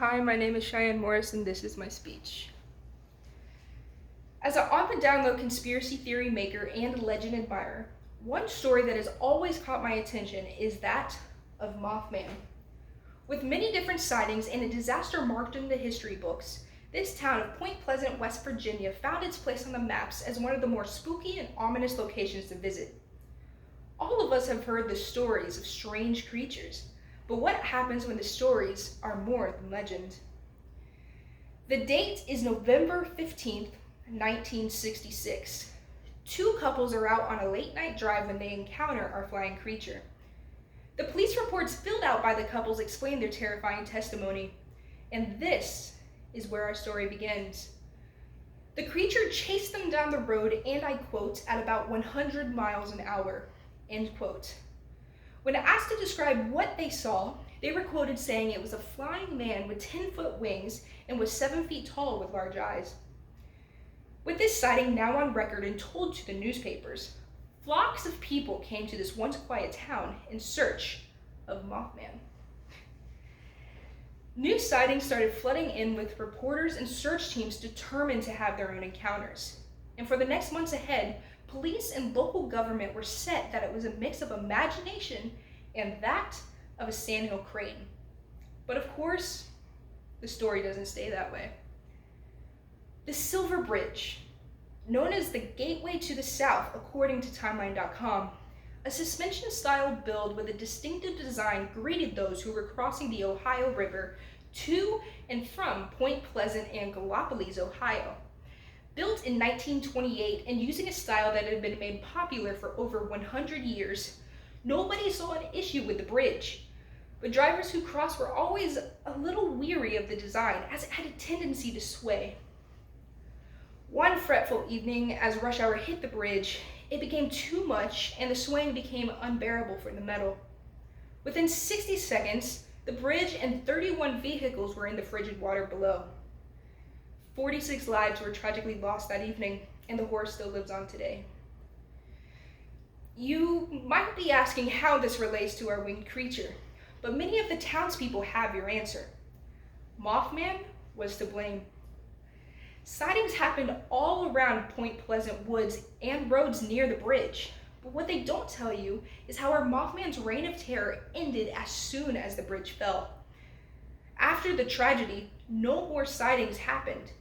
Hi, my name is Cheyenne Morris, and this is my speech. As an on-the-down-low conspiracy theory maker and legend admirer, one story that has always caught my attention is that of Mothman. With many different sightings and a disaster marked in the history books, this town of Point Pleasant, West Virginia found its place on the maps as one of the more spooky and ominous locations to visit. All of us have heard the stories of strange creatures, but what happens when the stories are more than legend? The date is November 15th, 1966. Two couples are out on a late night drive when they encounter our flying creature. The police reports filled out by the couples explain their terrifying testimony, and this is where our story begins. The creature chased them down the road, and I quote, at about 100 miles an hour, end quote. When asked to describe what they saw, they were quoted saying it was a flying man with 10-foot wings and was 7 feet tall with large eyes. With this sighting now on record and told to the newspapers, flocks of people came to this once quiet town in search of Mothman. New sightings started flooding in with reporters and search teams determined to have their own encounters. And for the next months ahead, police and local government were set that it was a mix of imagination and that of a sandhill crane. But of course, the story doesn't stay that way. The Silver Bridge, known as the Gateway to the South according to Timeline.com, a suspension-style build with a distinctive design greeted those who were crossing the Ohio River to and from Point Pleasant and Gallipolis, Ohio. Built in 1928 and using a style that had been made popular for over 100 years, nobody saw an issue with the bridge. But drivers who crossed were always a little weary of the design, as it had a tendency to sway. One fretful evening, as rush hour hit the bridge, it became too much and the swaying became unbearable for the metal. Within 60 seconds, the bridge and 31 vehicles were in the frigid water below. 46 lives were tragically lost that evening, and the horror still lives on today. You might be asking how this relates to our winged creature, but many of the townspeople have your answer. Mothman was to blame. Sightings happened all around Point Pleasant woods and roads near the bridge, but what they don't tell you is how our Mothman's reign of terror ended as soon as the bridge fell. After the tragedy, no more sightings happened.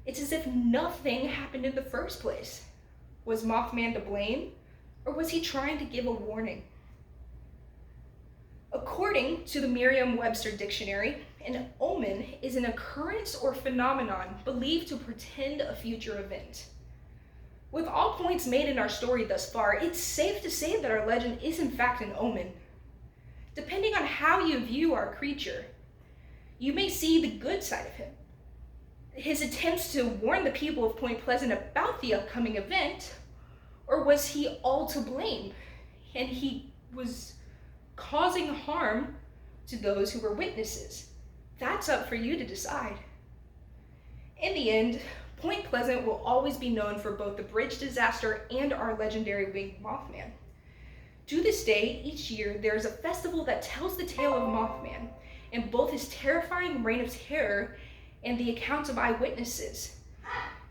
It's as if nothing happened in the first place. Was Mothman to blame, or was he trying to give a warning? According to the Merriam-Webster dictionary, an omen is an occurrence or phenomenon believed to portend a future event. With all points made in our story thus far, it's safe to say that our legend is in fact an omen. Depending on how you view our creature, you may see the good side of him. His attempts to warn the people of Point Pleasant about the upcoming event, or was he all to blame and he was causing harm to those who were witnesses? That's up for you to decide. In the end, Point Pleasant will always be known for both the bridge disaster and our legendary winged Mothman. To this day, each year, there is a festival that tells the tale of Mothman and both his terrifying reign of terror and the accounts of eyewitnesses.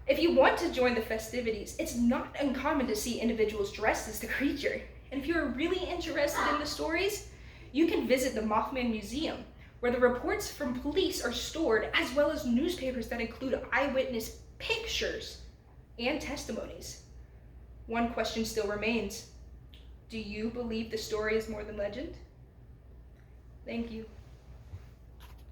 If you want to join the festivities, it's not uncommon to see individuals dressed as the creature. And if you're really interested in the stories, you can visit the Mothman Museum, where the reports from police are stored, as well as newspapers that include eyewitness pictures and testimonies. One question still remains. Do you believe the story is more than legend? Thank you.